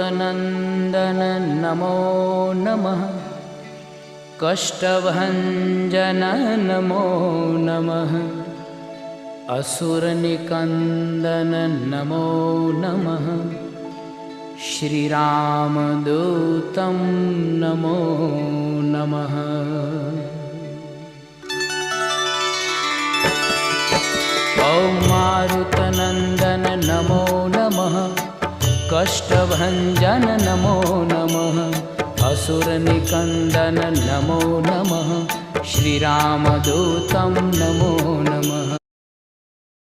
मारुतनन्दन नमो नमः। कष्टभञ्जन नमो नमः। असुरनिकन्दन नमो नमः। श्रीरामदूतं नमो नमः। ॐ मारुतनन्दन नमो नमः। कष्टभञ्जन नमो नमः। असुरनिकन्दन नमो नमः। श्रीरामदूतं नमो नमः।